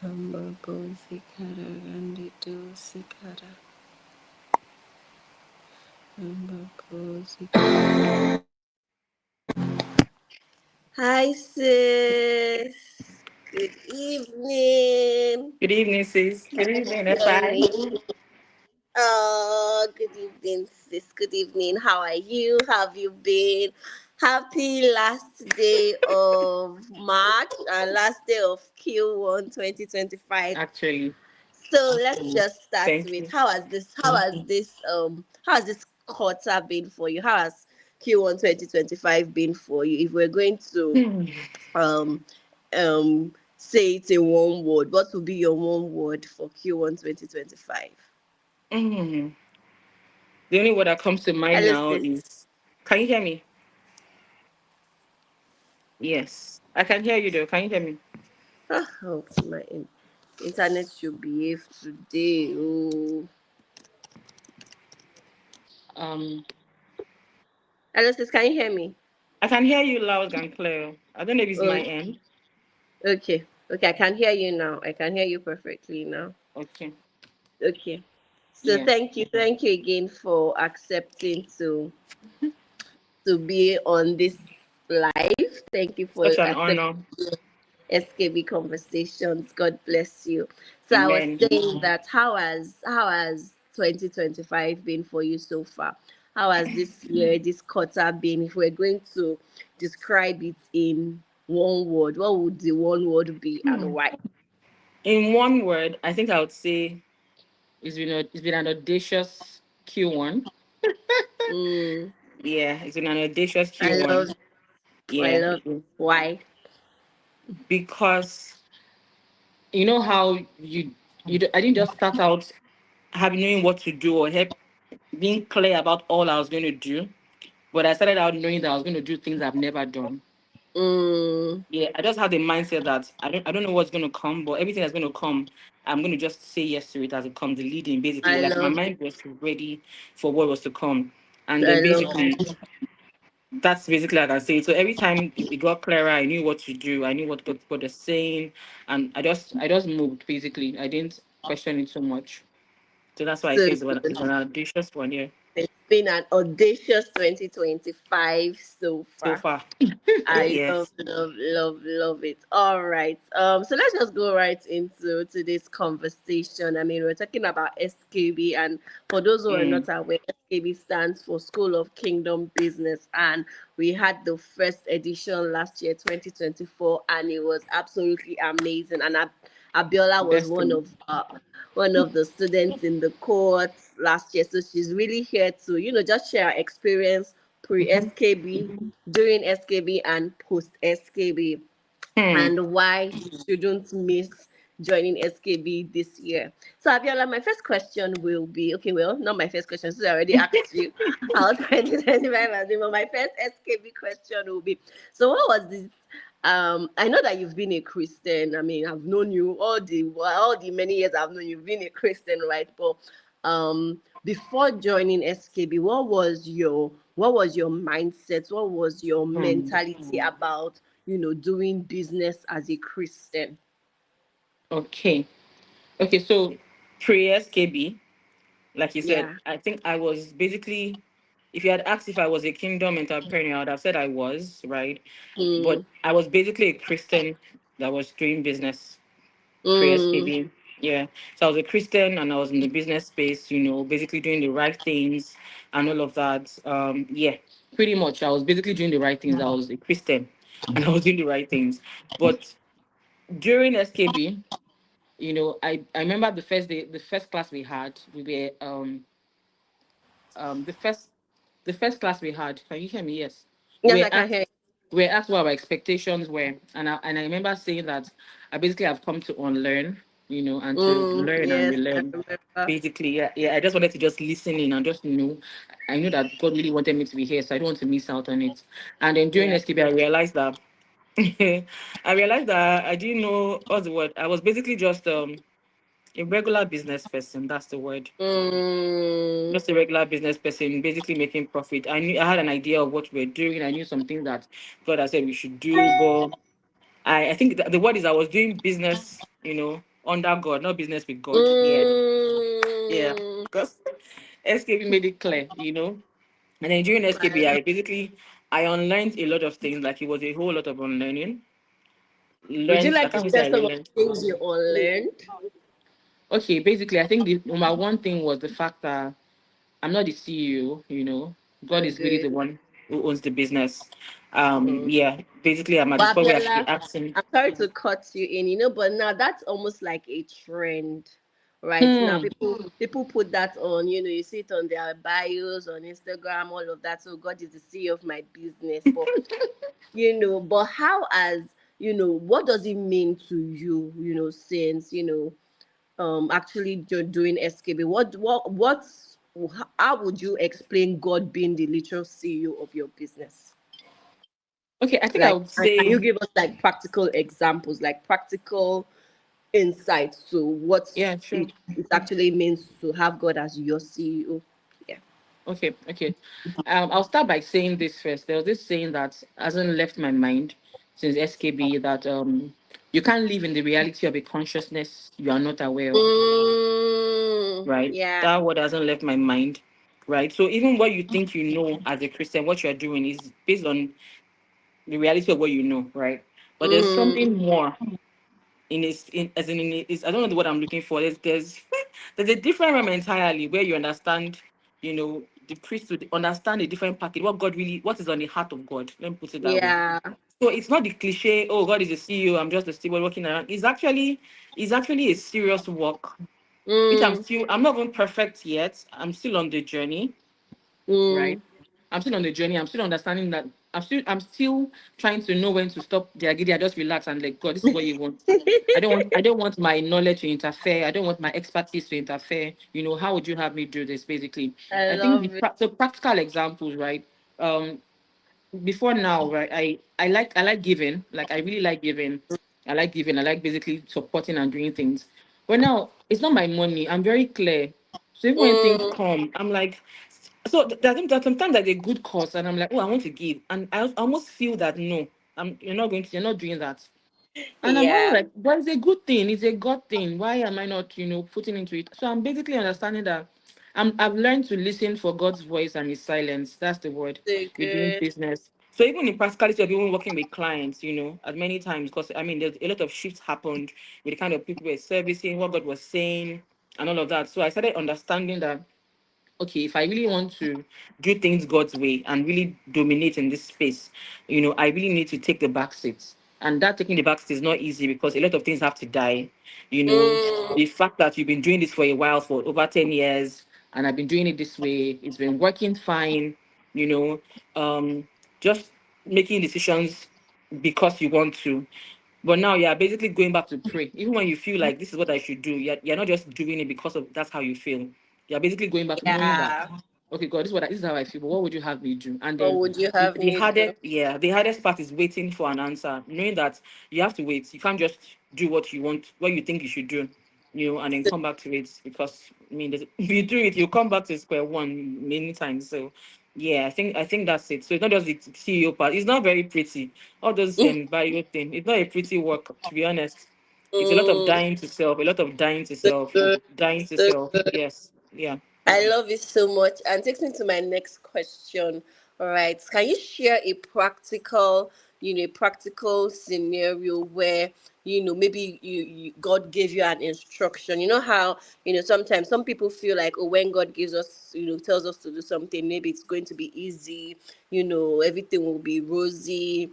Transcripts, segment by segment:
Ambapo zikara randido zikara. Ambapo zikara. Hi sis. Good evening. Good evening, sis. Good evening, FI. Joining. Oh, good evening, sis. Good evening. How are you? How have you been? Happy last day of March and last day of Q1 2025. Actually, So let's just start thank with you. how has this quarter been for you? How has Q1 2025 been for you? If we're going to Hmm. um say it in one word, what would be your one word for Q1 2025? Hmm. The only word that comes to mind Hello now sis. is, can you hear me? Yes, I can hear you though. Can you hear me? Oh, internet should behave today. Oh, Um, hello sis, can you hear me? I can hear you loud and clear. I don't know if it's my Oh, end. okay. Okay, I can hear you now. I can hear you perfectly now. Okay. Okay. So Yeah. thank you again for accepting to be on this live. Thank you for Such an accepting honor. SKB conversations. God bless you. So I was Amen. saying that how has 2025 been for you so far? How has this year, this quarter been? If we're going to describe it in one word, what would the one word be and Hmm. why? In one word, I think I would say it's been an audacious Q1. Mm, Yeah, it's been an audacious I love Q1. I Yeah, love why. because you know how I didn't just start out having knowing what to do or help being clear about all I was going to do, but I started out knowing that I was going to do things I've never done. Mm, Yeah, I just had the mindset that I don't know what's going to come, but everything that's going to come, I'm going to just say yes to it as it comes, the leading basically. I Like my love mind was ready for what was to come, and I then love basically that's basically like I say. So every time it got clearer, I knew what to do. I knew what they're saying, and I just moved basically. I didn't question it so much. So that's why I so say it's an audacious one, yeah, it's been an audacious 2025 so so far. far. I love, Yes. love, love, love it. All right. So let's just go right into today's conversation. I mean, we're talking about SKB, and for those who are Mm. not aware, SKB stands for School of Kingdom Business, and we had the first edition last year, 2024, and it was absolutely amazing. And Abiola was Best thing. one of the students in the cohort last year, so she's really here to just share her experience pre Mhm. SKB, during SKB, and post SKB, Hmm. and why you shouldn't miss joining SKB this year. So, Abiola, my first question will be okay, well, not my first question, since I already asked you how 2025 has been, but my first SKB question will be so, what was this? I know that you've been a Christian. I mean, I've known you all the many years I've known you've been a Christian, right? But before joining SKB, what was your mindset? What was your Hmm. mentality about doing business as a Christian? Okay. Okay. So pre SKB, like you said, Yeah. I think I was basically, if you had asked if I was a kingdom entrepreneur, I would have said I was, right? But Mm, I was basically a Christian that was doing business pre mm, SKB. Yeah. So I was a Christian and I was in the business space, basically doing the right things and all of that. Yeah, pretty much. I was basically doing the right things. I was a Christian and I was doing the right things. But during SKB, I remember the first day, the first class we had, we were um the first the first class we had. Can you hear me? Yes. yes, We I can asked hear we asked what our expectations were, and I remember saying that I basically have come to unlearn, and you. to learn and Yes, I relearn. remember. Basically, yeah, yeah. I just wanted to just listen in and just know. I knew that God really wanted me to be here, so I don't want to miss out on it. And then during Yeah. SKB, I realized that I realized that I didn't know what's the word. I was basically just a regular business person. That's the word. Mm, Just a regular business person, basically making profit. I had an idea of what we're doing. I knew something that God had said we should do, but I think the word is I was doing business, under God, not business with God. Yeah, yeah. Mm, Because SKB made it clear, And then during SKB, I- I unlearned a lot of things. Like it was a whole lot of unlearning. would you Learned, I like to can't even say share I some of relearned. the things you unlearned? Okay, basically, I think the number one thing was the fact that I'm not the CEO. God is really Good. the one who owns the business. Mm. Yeah, basically, I'm at this But point where I should Abiola, be asking. I'm sorry to cut you in, but now that's almost like a trend. Right now, Hmm. people put that on, you see it on their bios on Instagram, all of that. So God is the CEO of my business. But how as what does it mean to you, since actually you're doing SKB? How would you explain God being the literal CEO of your business? Okay, I think I Like, would and can you say, give us like practical examples, like practical insights to what yeah, sure. it actually means to have God as your CEO? Yeah. Okay, okay. I'll start by saying this first. There was this saying that hasn't left my mind since SKB that you can't live in the reality of a consciousness you are not aware of, right? Yeah. That word hasn't left my mind, right? So even what you think you know as a Christian, what you're doing is based on the reality of what you know, right? But there's Mm, something more in its in as in it's I don't know what I'm looking for. There's there's a different realm entirely where you understand, the priesthood, understand a different package, what is on the heart of God. Let me put it that way. yeah. So it's not the cliche, oh God is a CEO, I'm just a steward walking around. It's actually a serious work, which Mm, I'm not even perfect yet. I'm still on the journey, right? mm. I'm still on the journey. I'm still understanding that I'm still trying to know when to stop the agidi. I just relax and like, God, this is what you want. I don't want my knowledge to interfere. I don't want my expertise to interfere. How would you have me do this? Basically, I I think love it. so practical examples, right? Um, Before now, right? I like giving. Like I really like giving. I like giving. I like basically supporting and doing things. But now it's not my money. I'm very clear. So even when things Mm, come, I'm like, so there's sometimes there's a good cause, and I'm like, oh, I want to give, and I almost feel that no, you're not doing that. And I'm always yeah. like, but it's a good thing. It's a God thing. Why am I not, putting into it? So I'm basically understanding that I've learned to listen for God's voice and his silence. That's the word So with doing good. business. So even in practicality of even working with clients, as many times, because I mean, there's a lot of shifts happened with the kind of people we're servicing, what God was saying, and all of that. So I started understanding that okay, if I really want to do things God's way and really dominate in this space, I really need to take the back seat. And that taking the back seat is not easy because a lot of things have to die. Mm, The fact that you've been doing this for a while, for over 10 years, and I've been doing it this way, it's been working fine, you know, just making decisions because you want to. But now you're basically going back to pray. Even when you feel like this is what I should do, you're not just doing it because of that's how you feel. You're basically going back knowing that, yeah. okay, God, this is how I feel, but what would you have me do? And What then would you the, have the me hardest, do? yeah, the hardest part is waiting for an answer, knowing that you have to wait. You can't just do what you want, what you think you should do, and then come back to it because I mean, if you do it, you come back to square one many times. So yeah, I think that's it. So it's not just the CEO part. It's not very pretty. All those bio thing. It's not a pretty work, to be honest. It's a lot of Mm, dying to self, a lot of dying to so self, good. dying to So self. good. Yes, yeah. I love it so much. And takes me to my next question. All right. Can you share a practical, practical scenario where, maybe God gave you an instruction? You know how, sometimes some people feel like, oh, when God gives us, tells us to do something, maybe it's going to be easy, everything will be rosy.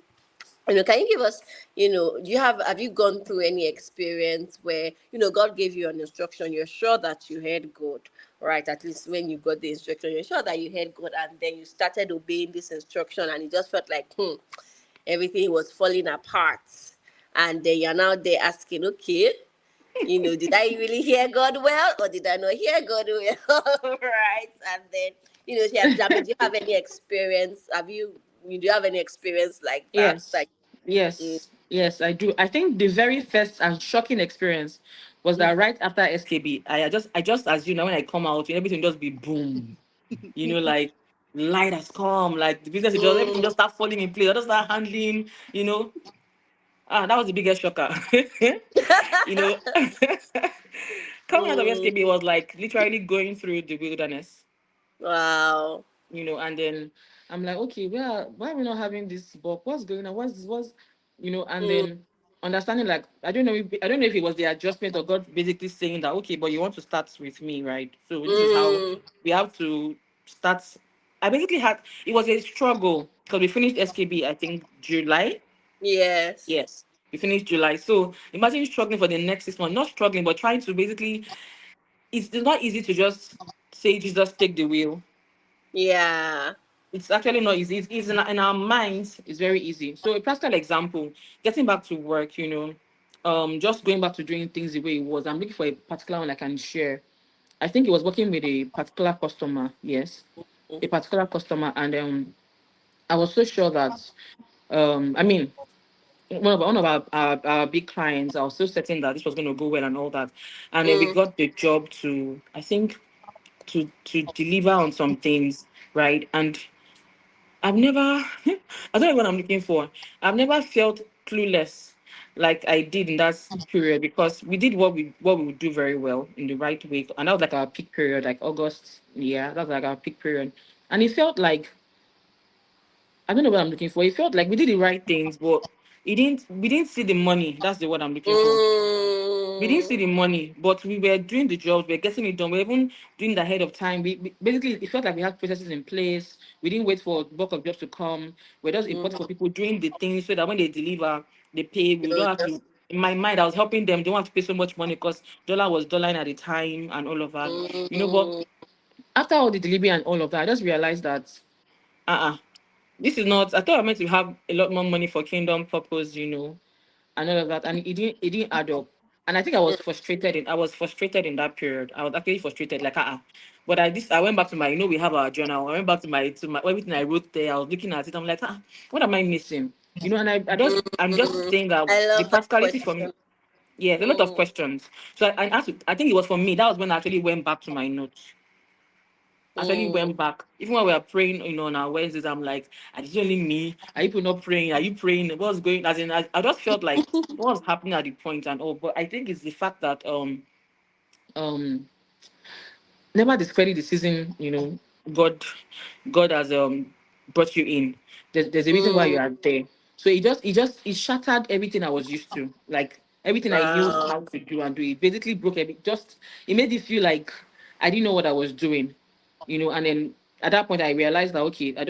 Can you give us, do you have you gone through any experience where, God gave you an instruction, you're sure that you heard God, right? At least when you got the instruction, you're sure that you heard God, and then you started obeying this instruction, and it just felt like, everything was falling apart. And then you're now there asking, okay, did I really hear God well, or did I not hear God well? Right. And then, do you have any experience? Do you have any experience like that? Yes, Like, mm, yes, I do. I think the very first and shocking experience was that right after SKB, I just assume that when I come out, everything just be boom. Like light has come, like the business is just everything mm, just start falling in place. I just start handling, you know. That was the biggest shocker. you know, coming out of Mm, SKB was like literally going through the wilderness. wow. And then I'm like, okay, why are we not having this bulk? What's going on? And Mm, then understanding, like, I don't know if it was the adjustment or God basically saying that, okay, but you want to start with me, right? So this is how mm, we have to start. I basically it was a struggle because we finished SKB, I think July. yes. Yes. We finished July. So imagine struggling for the next 6 months, not struggling, but trying to basically, it's not easy to just say, Jesus, take the wheel. Yeah. It's actually not easy. It's in our minds, it's very easy. So a practical example, getting back to work, just going back to doing things the way it was. I'm looking for a particular one I can share. I think it was working with a particular customer, yes, a particular customer, and I was so sure that I mean one of our big clients, I was so certain that this was going to go well and all that. And then we Mm, got the job to, I think, to deliver on some things, right? And I've never, I don't know what I'm looking for. I've never felt clueless like I did in that period, because we did what we would do very well in the right way, and that was like our peak period, like August. Yeah, that was like our peak period, and it felt like, I don't know what I'm looking for. It felt like we did the right things, but we didn't see the money. That's the word I'm looking for. We didn't see mm, the money, but we were doing the jobs, we were getting it done, we were even doing it ahead of time. Basically, it felt like we had processes in place. We didn't wait for bulk of jobs to come. We're just important for mhm. people doing the things so that when they deliver, they pay. We You'll don't have to. just, In my mind, I was helping them. They don't have to pay so much money because dollar was dollar at the time and all of that. But mm, after all the delivery and all of that, I just realized that this is not. I thought I meant to have a lot more money for kingdom purpose, and all of that, and it didn't add up. And I think I was frustrated in that period. I was actually frustrated, like But I went back to my, we have our journal. I went back to my everything I wrote there. I was looking at it. I'm like, what am I missing? And I'm just mm. saying that I the love that practicality for me. question. Yeah, a lot of Mm, questions. So I think it was for me. That was when I actually went back to my notes. Actually mm. went back. Even when we were praying, on our Wednesdays, I'm like, are it only me? Are you people not praying? Are you praying? What's going? As in, I just felt like what was happening at the point and all. But I think it's the fact that um never discredit the season. God has brought you in. There's a reason why you Mm, are there. So it shattered everything I was used to, like everything I knew wow. how to do and do. It basically broke it made it feel like I didn't know what I was doing. And then at that point I realized that, okay, I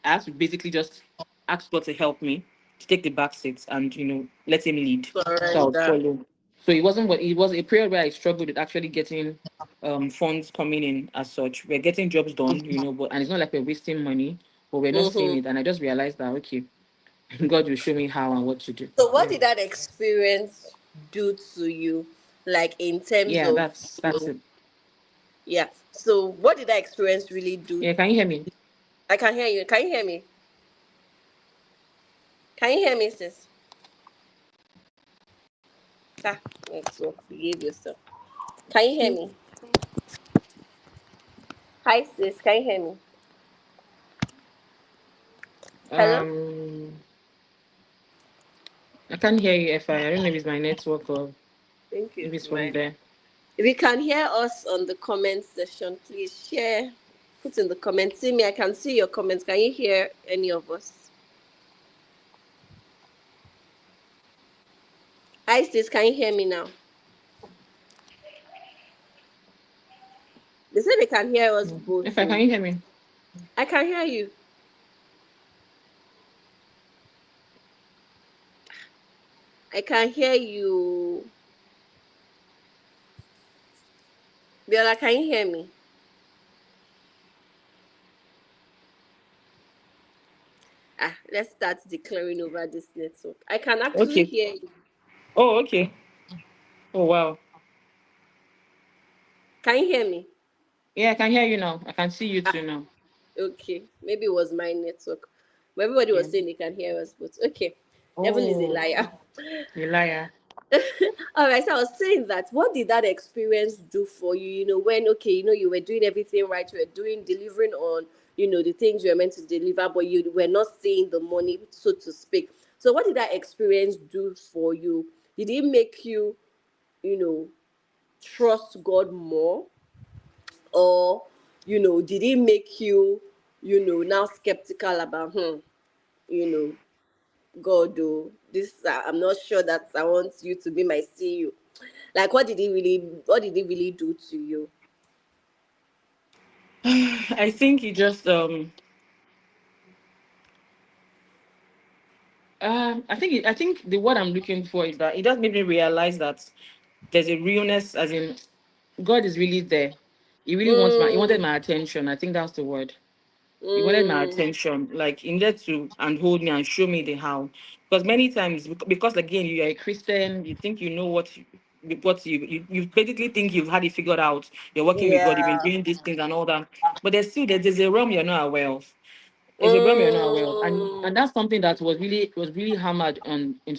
have to basically just ask God to help me to take the back seats and let him lead. So I would Surrender. follow. So it was a period where I struggled with actually getting funds coming in as such. We're getting jobs done, but and it's not like we're wasting money, but we're not seeing Mm-hmm. it. And I just realized that, okay, God will show me how and what to do. So, what Yeah. did that experience do to you, like in terms Yeah, of, that's it. yeah? So, what did that experience really do? Yeah, can you hear me? I can hear you. Can you hear me? Can you hear me, sis? Ah, network. Behave yourself. Can you hear me? Hi, sis. Can you hear me? Hello. Um I can't hear you if I don't know if it's my network or I think maybe it's it's from mine. there. If you can hear us on the comment section, please share. Put in the comments. See me. I can see your comments. Can you hear any of us? Hi, sis. Can you hear me now? They say they can hear us both. If I can Though. you hear me? I can hear you. I can hear you. Biola, can you hear me? Let's start declaring over this network. I can actually Okay. hear you. Oh, okay. Oh wow. Can you hear me? Yeah, I can hear you now. I can see you Ah, too now. okay. Maybe it was my network. But everybody Yeah. was saying they can hear us, but okay. Devil is a Oh, liar. you liar. All right, so I was saying that what did that experience do for you? When you were doing everything right, you were doing delivering on, the things you were meant to deliver, but you were not seeing the money, so to speak. So what did that experience do for you? Did it make you, you know, trust God more, or did it make you, now skeptical about, you know, God, oh, this, I'm not sure that I want you to be my CEO. Like, what did it really do to you? I think it just I think the word I'm looking for is that it just made me realize that there's a realness, as in God is really there. He wanted Mm, my attention. I think that's the word. He wanted my mm, attention. Like he needed to and hold me and show me the how. Because many times, because again, you are a Christian, you think you know what you basically think you've had it figured out. You're working with God, you've been yeah. doing these things and all that. But there's a realm you're not aware of. There's a realm you're not aware of, and Mm, that's something that was really hammered on in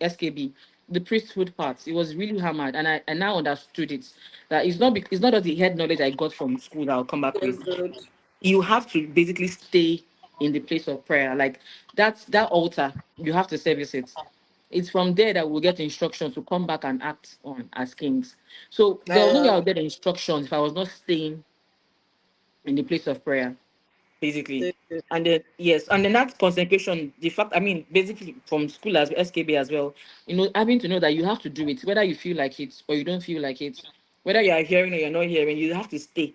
SKB, the priesthood part. It was really hammered, and I now understood it. That it's not just the head knowledge I got from school that I'll come back that's with. good. You have to basically stay in the place of prayer. Like that altar, you have to service it. It's from there that we'll get instructions to come back and act on as kings. So there was no way I Um, would get instructions if I was not staying in the place of prayer, basically. that's good. And then yes, and then that concentration, the fact, I mean, basically from school as SKB as well, having to know that you have to do it, whether you feel like it or you don't feel like it, whether you are hearing or you're not hearing, you have to stay,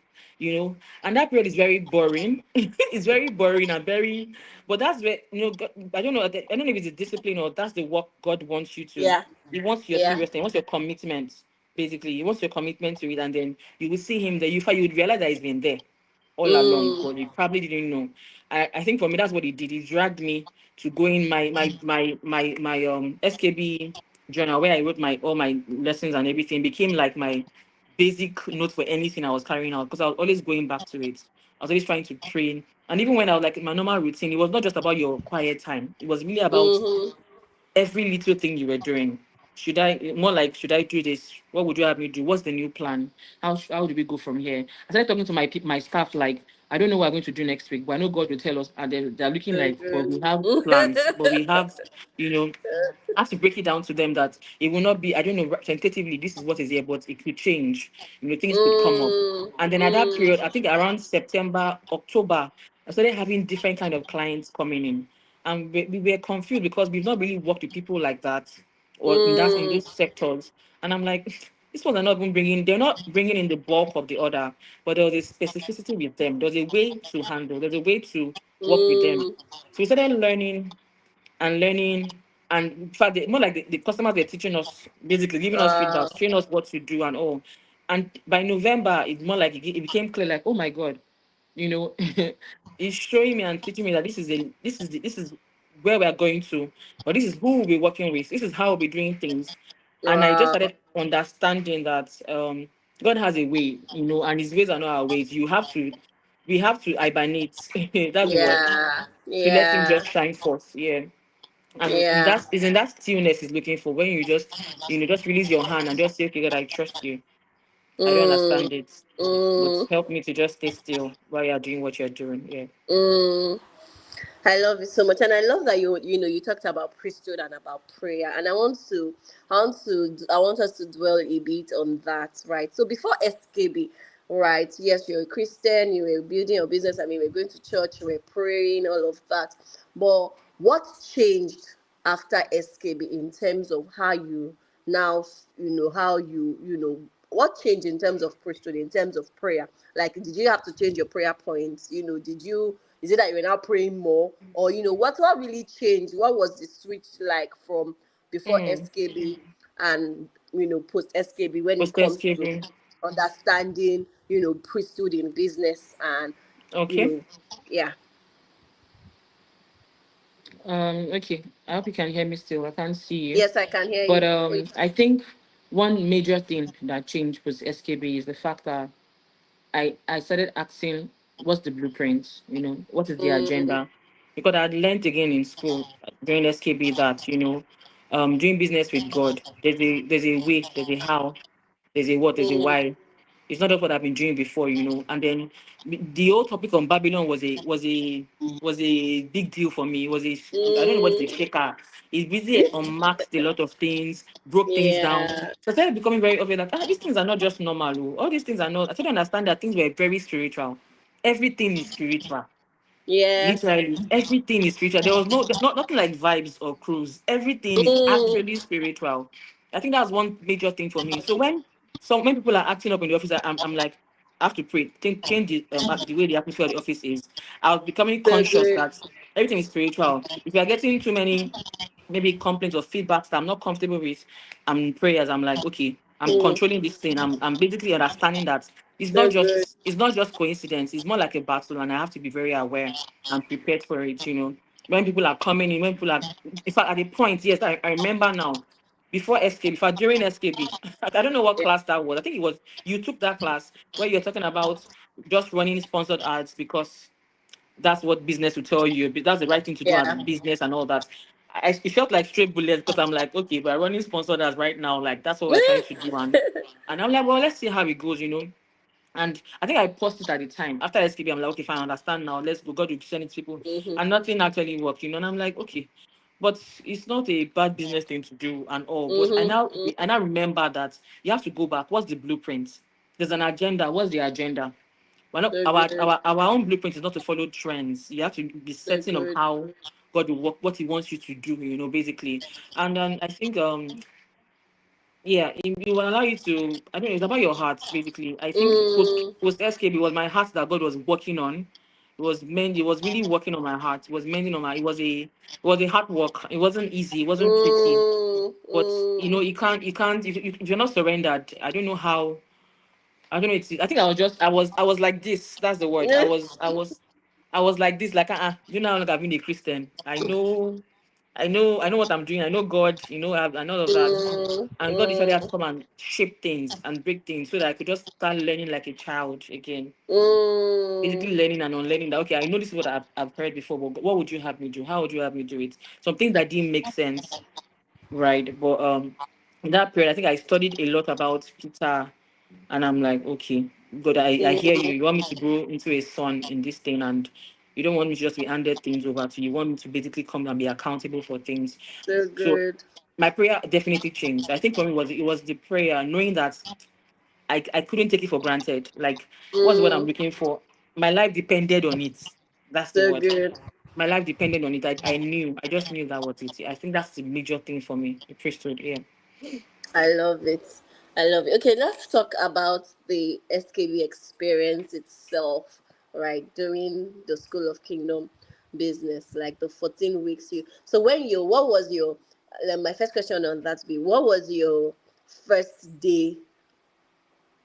And that period is very boring. It's very boring and very, but that's where God, I don't know if it's a discipline or that's the work God wants you to. Yeah, He wants your yeah. seriousness, he wants your commitment. Basically, he wants your commitment to it, and then you will see him there. You would realize that he's been there all along, Mm, but he probably didn't know. I think for me that's what he did. He dragged me to go in my SKB journal where I wrote my all my lessons and everything. Became like my basic note for anything I was carrying out, because I was always going back to it. I was always trying to pray. And even when I was like in my normal routine, it was not just about your quiet time. It was really about mm-hmm. every little thing you were doing. Should I do this? What would you have me do? What's the new plan? How do we go from here? I started talking to my staff, like, I don't know what we're going to do next week, but I know God will tell us. And they're looking Very like, but good. we have plans, but we have, you know, I have to break it down to them that it will not be, I don't know, tentatively, this is what is here, but it could change. Things could come up. Mm, And then at that mm, period, I think around September, October, I started having different kind of clients coming in. And we were confused because we've not really worked with people like that or in mm, those sectors. And I'm like, these ones are not even they're not bringing in the bulk of the order, but there was a specificity with them. There's a way to handle, there's a way to work with them. mm. So we started learning. And in fact, more like the customers were teaching us, basically giving us feedback, Wow. showing us what to do and all. And by November, it's more like it became clear, like, oh my God, you know, it's showing me and teaching me that this is where we're going to, or this is who we'll be working with, this is how we'll be doing things. And I just Wow. started understanding that God has a way, and his ways are not our ways. We have to hibernate. That's the word. Yeah. To let him Yeah. just shine forth. Yeah. And Yeah. in that stillness he's looking for, when you just release your hand and just say, okay, God, I trust you. I don't Mm, understand it, but mm, help me to just stay still while you're doing what you're doing. Yeah. mm. I love it so much, and I love that you talked about priesthood and about prayer, and I want us to dwell a bit on that, right? So before SKB, right? Yes, you're a Christian, you were building your business. I mean, we're going to church, we're praying, all of that. But what changed after SKB in terms of how you now, how what changed in terms of priesthood, in terms of prayer? Like, did you have to change your prayer points? Did you? Is it that you're now praying more, or what really changed? What was the switch like from before Mm. SKB and post SKB when it Post comes to Thanksgiving. understanding priesthood in business and you Okay. know yeah. Okay. I hope you can hear me still. I can't see you. Yes, I can hear But you. Oh, I think one major thing that changed with SKB is the fact that I started asking, what's the blueprint? What is the mm, agenda? Because I learned again in school during SKB that, doing business with God, there's a way, there's a how, there's a what, there's a mm, why. It's not just what I've been doing before, And then the whole topic on Babylon was a big deal for me. It was I don't know what is a Mm, shaker. It really unmasked a lot of things, broke things down. yeah. So I started becoming very obvious that these things are not just normal. Oh. All these things are not. I started to understand that things were very spiritual. Everything is spiritual. Yes. Literally, everything is spiritual. There was nothing like vibes or cruise. Everything is Mm, actually spiritual. I think that's one major thing for me. So when people are acting up in the office, I'm like, I have to pray, change the way the atmosphere of the office is. I was becoming so conscious good. that everything is spiritual. If you are getting too many maybe complaints or feedbacks that I'm not comfortable with, I'm in prayers. I'm like, okay, I'm Mm, controlling this thing. I'm basically understanding that so good. it's not just coincidence. It's more like a battle, and I have to be very aware and prepared for it. When people are coming in, when people are, in fact, at the point, yes, I remember now. Before SKB, before during SKB, I don't know what class that was. I think it was you took that class where you're talking about just running sponsored ads because that's what business will tell you. But that's the right thing to do as Yeah. business and all that. It felt like straight bullets because I'm like, okay, we're running sponsored ads right now. Like that's what we're trying to do. And I'm like, well, let's see how it goes. And I think I paused it at the time. After SKB, I'm like, okay, fine, I understand now. Let's go. God will send it to people. Mm-hmm. And nothing actually worked. And I'm like, okay. But it's not a bad business thing to do and all. But I now Mm-hmm. I now remember that you have to go back. What's the blueprint? There's an agenda. What's the agenda? We're not So our, good. our our own blueprint is not to follow trends. You have to be So certain of good. how God will work, what He wants you to do, basically. And then I think yeah, it will allow you to. I don't know. It's about your heart, basically. I think Mm, post SKB was my heart that God was working on. It was really working on my heart. It was mending on my. It was a hard work. It wasn't easy. It wasn't pretty. mm, But mm. you can't if you're not surrendered. I don't know how. I don't know. I think I was like this. That's the word. I was like this. Like you know, like I've been a Christian. I know what I'm doing. I know God. I know all of that. Mm, And God decided to mm, come and shape things and break things so that I could just start learning like a child again. mm. Basically learning and unlearning that, okay, I know this is what I've heard before, but what would you have me do? How would you have me do it? Some things that didn't make sense, right? But in that period, I think I studied a lot about Peter, and I'm like, okay, God, I hear you. Mm, You want me to grow into a son in this thing, and you don't want me to just be handed things over to you. You want me to basically come and be accountable for things. so So good. my prayer definitely changed. I think for me it was the prayer, knowing that I couldn't take it for granted. Like, what's what I'm Mm, looking for? My life depended on it. That's the so word. good. My life depended on it. I just knew that was it. I think that's the major thing for me. The priesthood, yeah. I love it. I love it. Okay, let's talk about the SKB experience itself, right? During the School of Kingdom business, like the 14 weeks you. So what was your, my first question on that be, what was your first day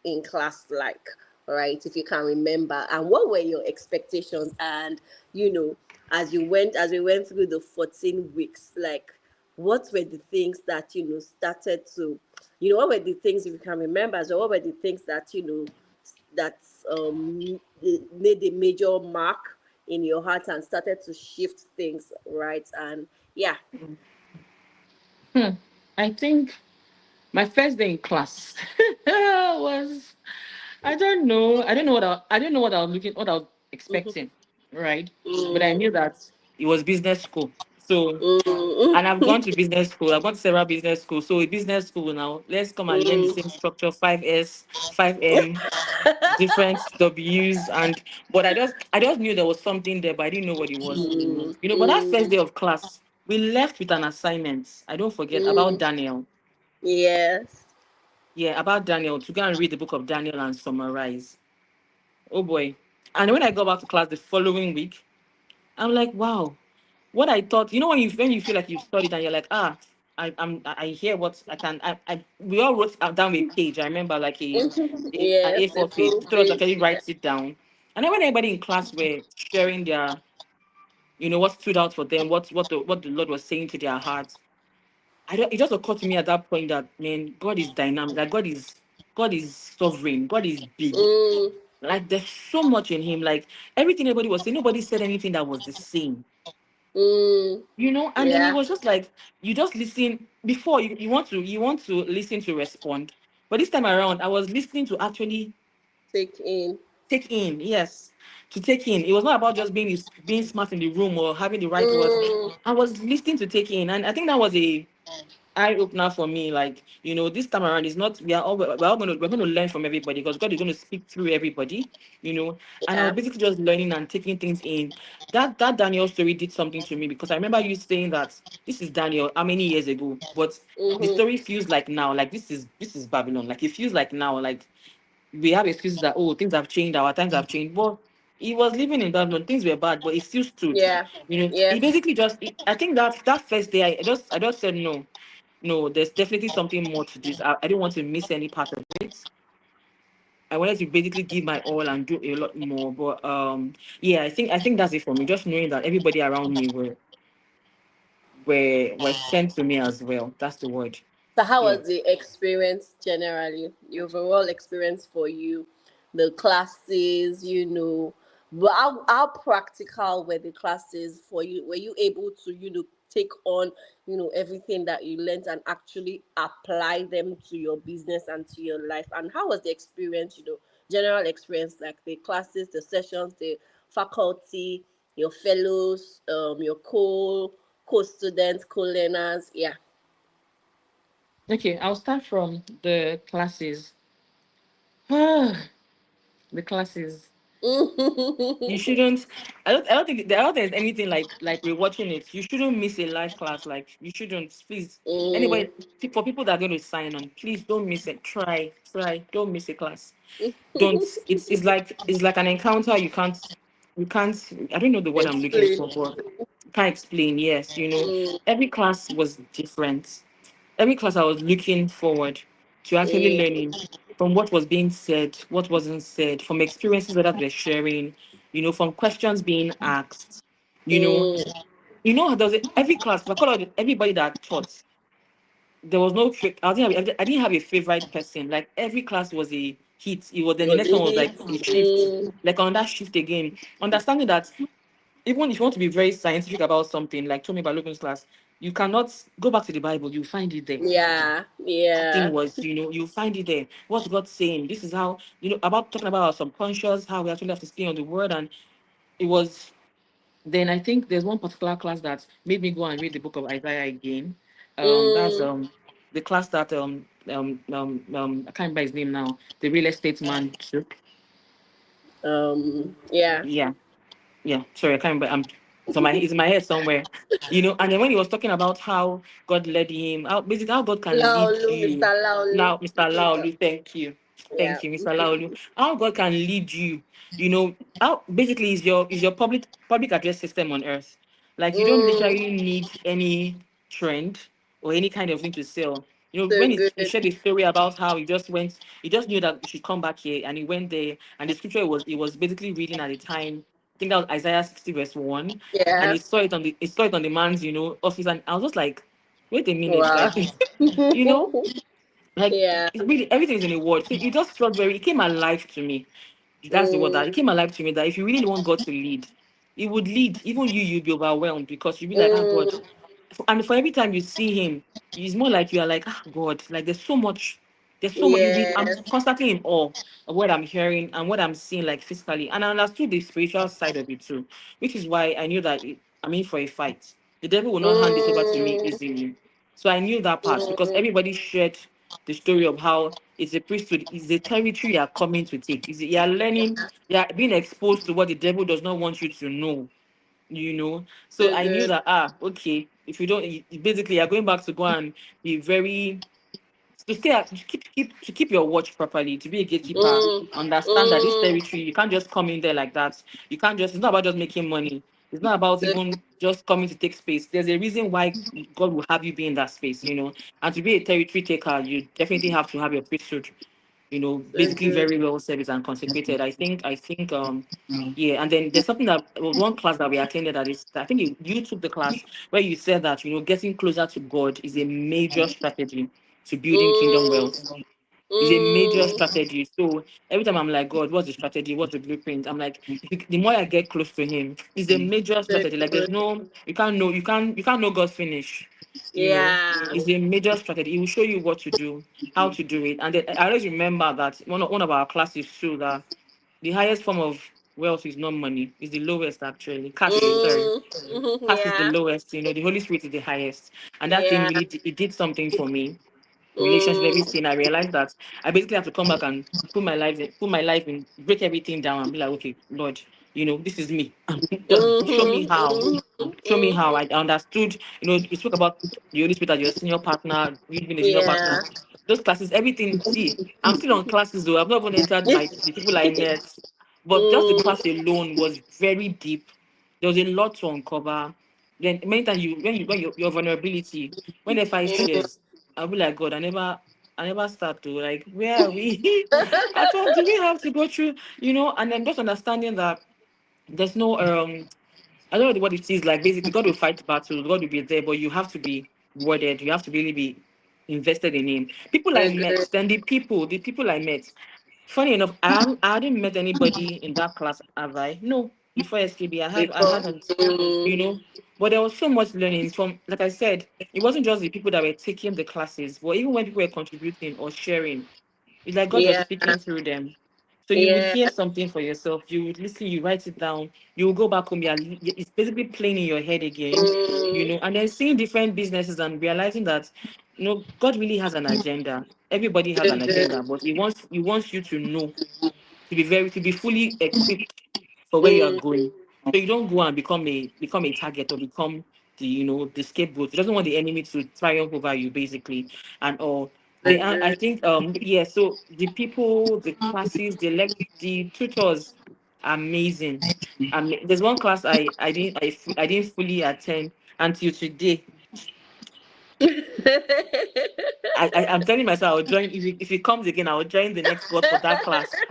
in class like, right? If you can remember, and what were your expectations? And you know, as we went through the 14 weeks, like what were the things that started to, what were the things, if you can remember, so what were the things that that made a major mark in your heart and started to shift things, right? And yeah. Hmm. I think my first day in class was I don't know what I was Mm-hmm. expecting, right? But I knew Mm, that it was business school. So mm, and I've gone to business school. I've gone to several business schools. So a business school now, let's come and learn the mm, same structure, 5S, 5M, different W's, and but I just knew there was something there, but I didn't know what it was. mm, But that first mm, day of class, we left with an assignment. I don't forget about mm. Daniel. Yes. Yeah, about Daniel, to go and read the book of Daniel and summarize. Oh boy. And when I got back to class the following week, I'm like, wow, what I thought, when you feel like you've studied and you're like, I hear what I can. We all wrote down a page. I remember like an Yes, a A4 page. full Two of us page. actually write it down. And then when everybody in class were sharing their, what stood out for them, what the Lord was saying to their hearts, it just occurred to me at that point that, man, God is dynamic. Like God is sovereign. God is big. Mm, Like there's so much in Him. Like everything everybody was saying, nobody said anything that was the same. mm, And then it yeah. was just like you just listen before you want to listen to respond, but this time around I was listening to actually Take in. Take in, yes, to take in. It was not about just being smart in the room or having the right words. Mm, I was listening to take in, and I think that was a eye opener for me. Like, this time around, is not, we're going to learn from everybody, because God is going to speak through everybody. you know and I was yeah. basically just learning and taking things in. That Daniel story did something to me, because I remember you saying that this is Daniel how many years ago, but the Mm-hmm. story feels like now, like this is Babylon. Like, it feels like now, like we have excuses that, oh, things have changed, our times have changed, but he was living in Babylon. Things were bad, but he still stood. Yeah. He Yes. basically just, I think that first day, I just said no. No, there's definitely something more to this. I didn't want to miss any part of it. I wanted to basically give my all and do a lot more. But yeah, I think that's it for me. Just knowing that everybody around me were sent to me as well. That's the word. So how Yeah. was the experience generally? The overall experience for you, the classes, but how practical were the classes for you? Were you able to, take on, everything that you learned and actually apply them to your business and to your life? And how was the experience, general experience, like the classes, the sessions, the faculty, your fellows, your co-students, co-learners? Yeah. Okay, I'll start from the classes. The classes. You shouldn't. I don't think there's anything like rewatching it. You shouldn't miss a live class. Like, you shouldn't. Please, Mm. anybody, for people that are going to sign on, please don't miss it. Try. Don't miss a class. Don't. It's like an encounter. You can't. I don't know the word I'm looking Explain. for, but can't explain. Yes, Mm, every class was different. Every class I was looking forward to actually mm, learning from what was being said, what wasn't said, from experiences others were sharing, from questions being asked. You know, mm. every class, if I call out everybody that taught, there was no I didn't have a favorite person. Like, every class was a hit. It was, then the Was next one it was hit? like a shift. Mm, Like, on that shift again. Understanding that even if you want to be very scientific about something, like told me about Logan's class, you cannot go back to the Bible, you find it there. yeah, Thing yeah. was, you find it there. What's God saying? This is how, about talking about our subconscious, how we actually have to stay on the word. And it was, then I think there's one particular class that made me go and read the book of Isaiah again. That's Mm, the class that I can't remember his name now. The real estate man took. yeah. Yeah. Yeah, sorry, I can't remember. It's in my head somewhere. And then when he was talking about how God led him, how God can lead Laolu, you. Mr. Laolu. Now, Mr. Laolu, thank you. Yeah. Thank you, Mr. Laolu. How God can lead you, how basically is your public address system on earth. Like, you don't Mm, literally need any trend or any kind of thing to sell. so When he good. shared the story about how he just knew that he should come back here, and he went there, and the scripture he was basically reading at the time. I think that was Isaiah 60 verse 1. And Yeah. he saw it on the man's, office. And I was just like, wait a minute, Wow. like, you know, like, Yeah. it's really everything is in a word. So it came alive to me. That's the word, that it Mm, came alive to me, that if you really want God to lead, He would lead. Even you'd be overwhelmed, because you'd be like, ah, God. mm, And for every time you see Him, it's more like you are like, ah, God. Like, there's so much. I'm yes. constantly in awe of what I'm hearing and what I'm seeing, like, physically. And I understood the spiritual side of it too, which is why I knew that I'm in for a fight. The devil will not hand this over to me Mm, easily. So I knew that part, because mm, everybody shared the story of how it's a priesthood, it's a territory you are coming to take. You are learning, you are being exposed to what the devil does not want you to know. So so I knew good. that, okay, if you don't, basically you're going back to go and be very, to keep your watch properly, to be a gatekeeper. Mm, Understand that this mm, territory, you can't just come in there like that. You can't just, it's not about just making money. It's not about so, even just coming to take space. There's a reason why God will have you be in that space. And to be a territory taker, you definitely have to have your priesthood, so basically good. very well serviced and consecrated. I think yeah. And then there's something that was one class that we attended, I think you took the class, where you said that, getting closer to God is a major strategy to building kingdom wealth. Mm, Is a major mm, strategy. So every time I'm like, God, what's the strategy? What's the blueprint? I'm like, the more I get close to Him, it's a major so strategy. Like, there's good. no, you can't know God's finish. You know, Yeah. it's a major strategy. It will show you what to do, how to do it. And then I always remember that one of our classes too, that the highest form of wealth is not money, it's the lowest actually. Cash, sorry. Mm, mhm, Cash is the yeah. lowest, the Holy Spirit is the highest. And that thing Yeah. really it did something for me. Relationship, Mm, everything. I realized that I basically have to come back and put my life in, break everything down and be like, okay, Lord, this is me. Just show me mhm, how. mhm, Show me mhm. how. I understood. You spoke about the Holy Spirit as your senior partner, you being a junior partner. Yeah. Those classes, everything. See, I'm still on classes though. I've not even entered the people I met. But just the Mm, class alone was very deep. There was a lot to uncover. Then many times when your vulnerability, when F5 mm. shares, I'll be like, God, I never start to like, where are we? I thought, do we have to go through, and then just understanding that there's no I don't know what it is like. Basically, God will fight battles, God will be there, but you have to be worded. You have to really be invested in Him. People I Agree. met, then the people I met. Funny enough, I hadn't met anybody in that class, have I? No, before SKB, I Before. hadn't, you Mm, know. But there was so much learning from, like I said, it wasn't just the people that were taking the classes, but even when people were contributing or sharing, it's like God was yeah. speaking through them. So you would Yeah. hear something for yourself. You would listen. You write it down. You will go back home. It's basically playing in your head again, Mm, and then seeing different businesses and realizing that, God really has an agenda. Everybody has an agenda, but He wants you to know, to be fully equipped for where you are mm, going. So you don't go and become a target or become the scapegoat. He doesn't want the enemy to triumph over you, basically, and all. I agree. think yeah. So the people, the classes, the tutors, amazing. There's one class I didn't fully attend until today. I'm telling myself I'll join if it comes again. I'll join the next God for that class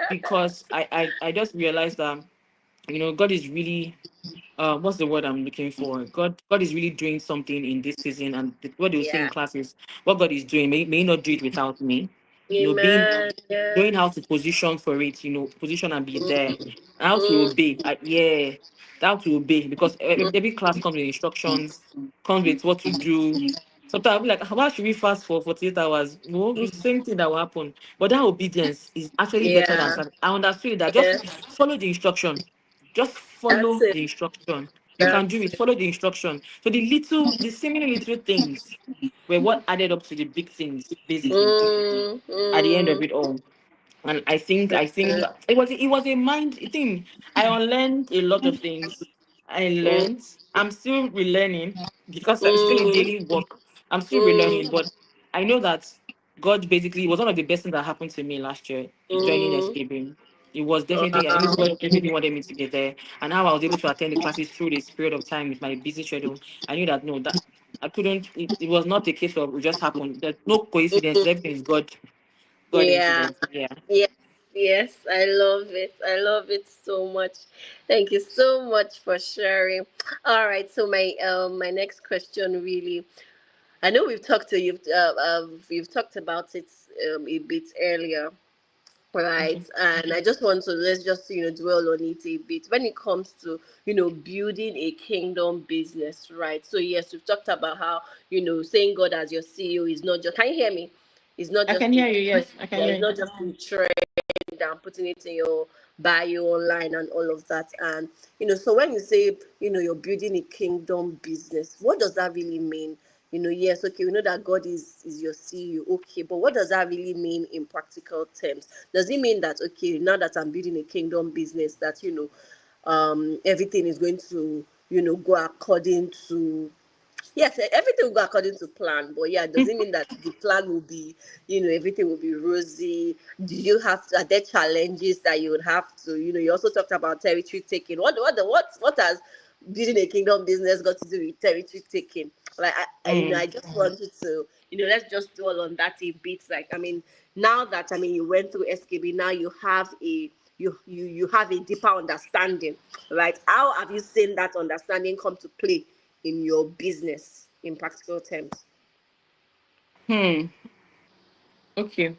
because I just realized that God is really what's the word I'm looking for? God is really doing something in this season, and what they'll say in Yeah. classes, what God is doing may not do it without me. Being Amen. Yeah. knowing how to position for it, position and be there, Mm, and how to mm, obey. Yeah, how to obey because every class comes with instructions, comes with what to do. Sometimes I'll be like, why should we fast for 48 hours? No, it's the same thing that will happen. But that obedience is actually better than yeah. that. I understood that. Yeah. Just follow the instruction. Just That's follow it. the instruction. You can do That's it. it. Follow the instruction. So the seemingly little things were what added up to the big things, basically, Mm, at the end mm, of it all. And I think it was a mind thing. I unlearned a lot of things. I mm, learned. I'm still relearning because I'm still in mm, daily work. I'm still relearning, mm, but I know that God basically was one of the best things that happened to me last year joining mm. escaping. It was definitely, I knew Wow. God definitely wanted me to get there, and how I was able to attend the classes through this period of time with my busy schedule. I knew that no, that I couldn't. It was not a case of it just happened. There's no coincidence. Everything is God Yeah. incident. Yeah. Yes. Yes. I love it. I love it so much. Thank you so much for sharing. All right. So my next question really, I know you've talked about it a bit earlier. Right, Okay. and I just want to let's just dwell on it a bit when it comes to building a kingdom business, right? So yes, we've talked about how saying God as your CEO is not just, can you hear me? It's not I just can a hear you. Yes, I can yeah, hear it's you. not just a trend and putting it in your bio online and all of that. And so when you say you're building a kingdom business, what does that really mean? Yes, okay, we know that God is your CEO, okay, but what does that really mean in practical terms? Does it mean that, okay, now that I'm building a kingdom business, that everything is going to go according to, yes, everything will go according to plan, but yeah, does it mean that the plan will be, everything will be rosy? Do you have to, are there challenges that you would have to, you also talked about territory taking. What has building a kingdom business got to do with territory taking? Like, Mm. I just wanted to, let's just dwell on that a bit. Like, now that, you went through SKB, now you have you have a deeper understanding, right? How have you seen that understanding come to play in your business in practical terms? Hmm. Okay.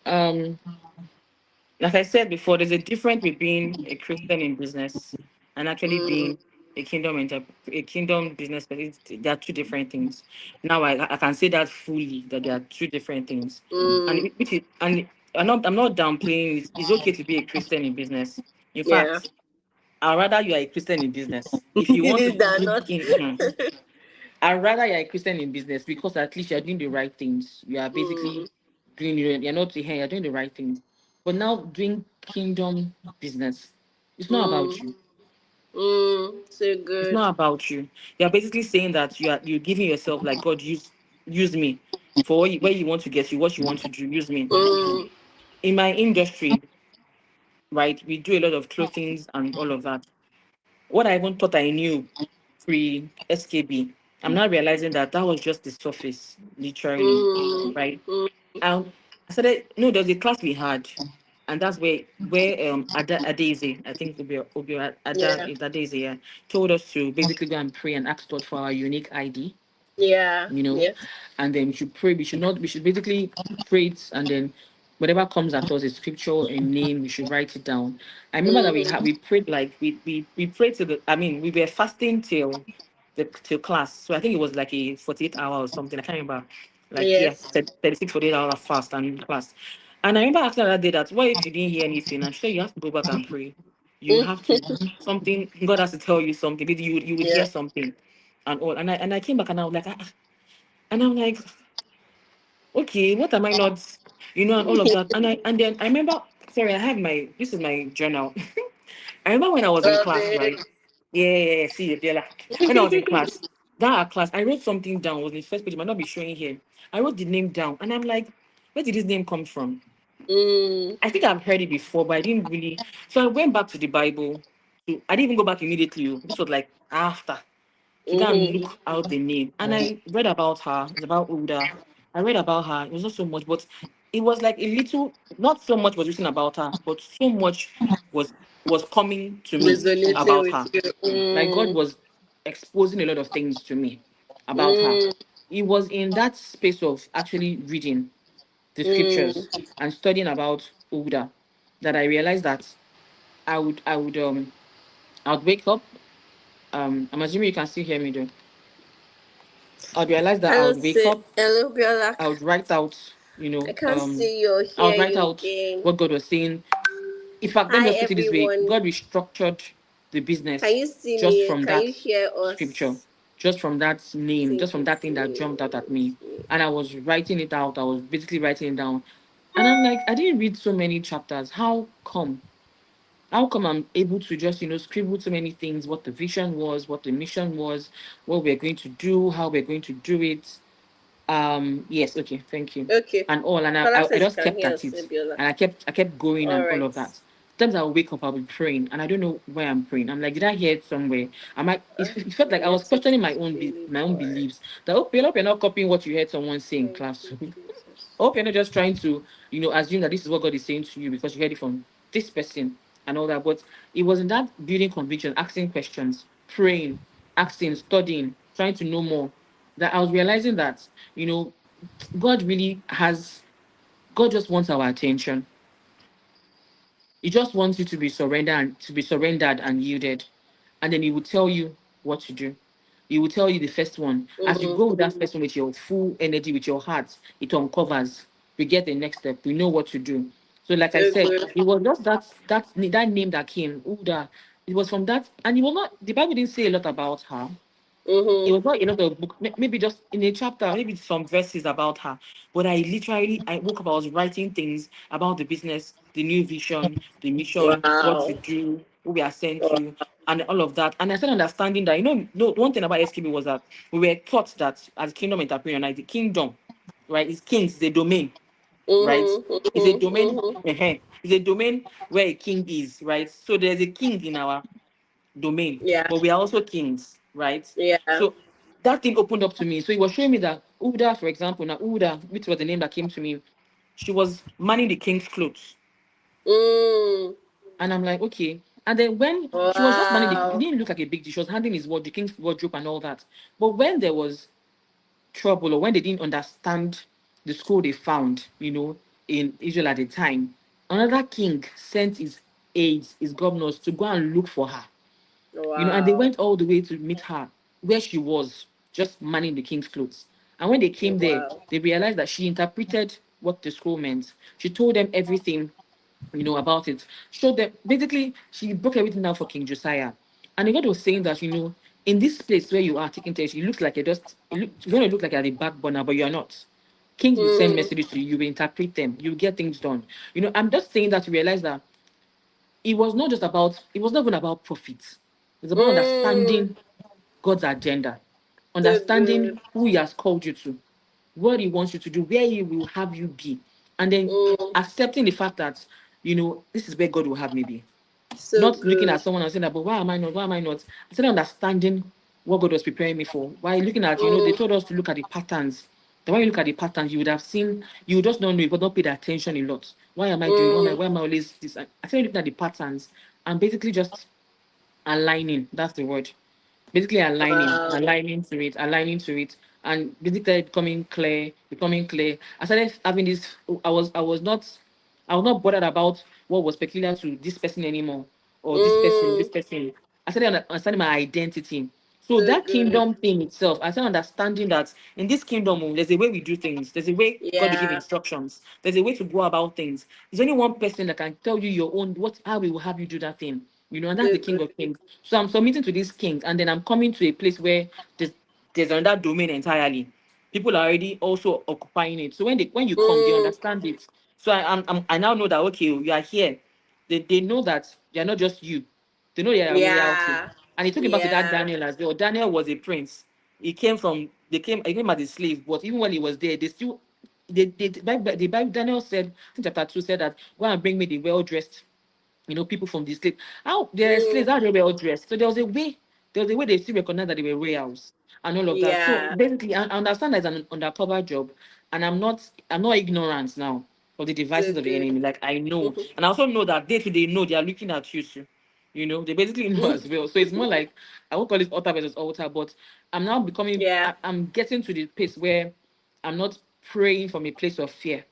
Um. Like I said before, there's a difference between being a Christian in business and actually Mm, being a kingdom business person. They are two different things. Now I can say that fully that they are two different things, and Mm, I'm not downplaying it. It's okay to be a Christian in business. In yeah. fact, I'd rather you are a Christian in business. If you want to They're do not. I'd rather you're a Christian in business because at least you're doing the right things. You are Mm, basically doing you're not here, you're doing the right things. But now doing kingdom business, it's not about mm, you. so It's good. not about you. You're basically saying that you're giving yourself like God use me for where you want to get you, what you want to do, use me. Mm, In my industry, right, we do a lot of clothings and all of that. What I even thought I knew pre SKB, I'm now realizing that that was just the surface, literally, mm, right? mm, I started, no, there's a class we had, and that's where Adeze, I think Obi Ada yeah. is Adeze, yeah, told us to basically go and pray and ask God for our unique ID, Yeah. you know, Yes. and then we should pray. We should basically pray it, and then whatever comes at us, a scripture, a name, we should write it down. I remember that Mm, we prayed like we prayed to the. I mean, we were fasting till class. So I think it was like a 48 hour or something. I can't remember. Like yeah, yes. 36 48 hour fast and class. And I remember asking her that day that what if you didn't hear anything? And she said you have to go back and pray. You Mm, have to something. God has to tell you something. Maybe you would yeah. hear something and all. And I came back and I was like, and I'm like, okay, what am I not, and all of that. And then I remember, sorry, I have this is my journal. I remember when I was in Love class, it. right? Yeah, yeah, yeah, see, Biola. When I was in class, that class, I wrote something down, it was in the first page, it might not be showing here. I wrote the name down, and I'm like, where did this name come from? Mm, I think I've heard it before, but I didn't really. So I went back to the Bible. I didn't even go back immediately. This was like after to go and mm-hmm. look out the name. And I read about her. It's about Uda. I read about her. It was not so much, but it was like a little, not so much was written about her, but so much was was coming to me Resonating about with her. you. Like God Mm, was exposing a lot of things to me about her. mm, It was in that space of actually reading the mm. scriptures and studying about Uda that I realized that I would wake up. I'm assuming you can still hear me though. I'd realize that I Hello, would wake Sid. up, Hello, Biola. I would write out, I can't see or I hear would write you out again. what God was saying. In fact, let me Hi, just put it this way: everyone. God restructured the Can business you see just me? from Can that you hear scripture, us? just from that I name, think just from that it's thing that me. jumped out at me. It's me. And I was writing it out. I was basically writing it down. And I'm like, I didn't read so many chapters. How come? How come I'm able to just, scribble so many things, what the vision was, what the mission was, what we're going to do, how we're going to do it? Yes, okay, thank you. Okay. And all, and Paula I says she just can kept hear at us, it, Biola. and I kept going All and all right. of that. Sometimes I'll wake up, I'll be praying, and I don't know where I'm praying. I'm like, did I hear it somewhere? Am I? It felt My like I was network questioning is really my own poor. beliefs. That hope you're not copying what you heard someone say in Thank class. you, Jesus. I hope you're not just trying to, assume that this is what God is saying to you because you heard it from this person and all that. But it was in that building conviction, asking questions, praying, asking, studying, trying to know more, that I was realizing that, God really has, God just wants our attention. He just wants you to be surrendered and yielded. And then he will tell you what to do. He will tell you the first one. As you go with that Mm, first one with your full energy, with your heart, it uncovers. We get the next step. We know what to do. So, like I so said, good. it was just that name that came. Uda. It was from that, and it was not. The Bible didn't say a lot about her. It Mm-hmm. was not a lot of book, maybe just in a chapter, maybe some verses about her. But I woke up, I was writing things about the business, the new vision, the mission, what to Wow. do, who we are sent to, and all of that. And I started understanding that, no, one thing about SKB was that we were taught that as kingdom entrepreneur, like the kingdom, right, is kings, the domain, right? Mm-hmm. It's a Mm-hmm. domain, Mm-hmm. it's a domain where a king is, right? So there's a king in our domain, Yeah. but we are also kings, right? Yeah. So that thing opened up to me. So he was showing me that Uda, for example, now Uda, which was the name that came to me, she was manning the king's clothes. Mm. And I'm like, okay. And then when she was just manning it Wow. didn't look like a big deal. She was handling the king's wardrobe and all that. But when there was trouble or when they didn't understand the school they found, in Israel at the time, another king sent his aides, his governors to go and look for her And they Wow. went all the way to meet her where she was, just manning the king's clothes. And when they came there, Wow. they realized that she interpreted what the scroll meant. She told them everything, about it. Showed them, basically, she broke everything down for King Josiah. And the God was saying that, in this place where you are taking test, it looks like you're going to look like you're the back burner, but you're not. Kings will send Mm, messages to you, you will interpret them, you will get things done. I'm just saying that to realize that it was not even about profit. It's about mm, understanding God's agenda, so good. understanding who He has called you to, what He wants you to do, where He will have you be, and then Mm, accepting the fact that, this is where God will have me be. so Not looking good. at someone and saying that, but why am I not? Why am I not? Instead of understanding what God was preparing me for. Why looking at, they Mm, told us to look at the patterns. The way you look at the patterns, you would have seen, you would just don't know, you would not paid attention a lot. Why am I doing? mm, Why am I always this? I started looking at the patterns and basically just aligning. That's the word. Basically aligning, wow. aligning to it, and basically becoming clear. I started having this. I was not bothered about what was peculiar to this person anymore, or this Mm, person. I started understanding my identity. So so that good. kingdom thing itself, I started understanding that in this kingdom, there's a way we do things. There's a way God will give Yeah, instructions. There's a way to go about things. There's only one person that can tell you your own how we will have you do that thing. And that's so the King good. of Kings. So I'm submitting to this king, and then I'm coming to a place where there's there's another domain entirely. People are already also occupying it. So when you come, they Mm, understand it. So I now know that, okay, you are here. They know that they are not just you. They know they are royalty. yeah, And he took it back to that yeah. Daniel as well. Daniel was a prince. He came as a slave, but even when he was there, the Bible, Daniel said, in chapter 2 said that, go and bring me the well-dressed, people from the slave. How they're Mm, slaves, how they were all dressed. So there was a way they still recognize that they were royals and all of that. So yeah, basically, I understand there's an undercover job, and I'm not ignorant now of the so devices of the good. enemy. Like, I know, and I also know that day to day know they are looking at you too. They basically know Mm, as well. So it's more like, I won't call it altar versus altar, but yeah, I'm getting to the place where I'm not praying from a place of fear,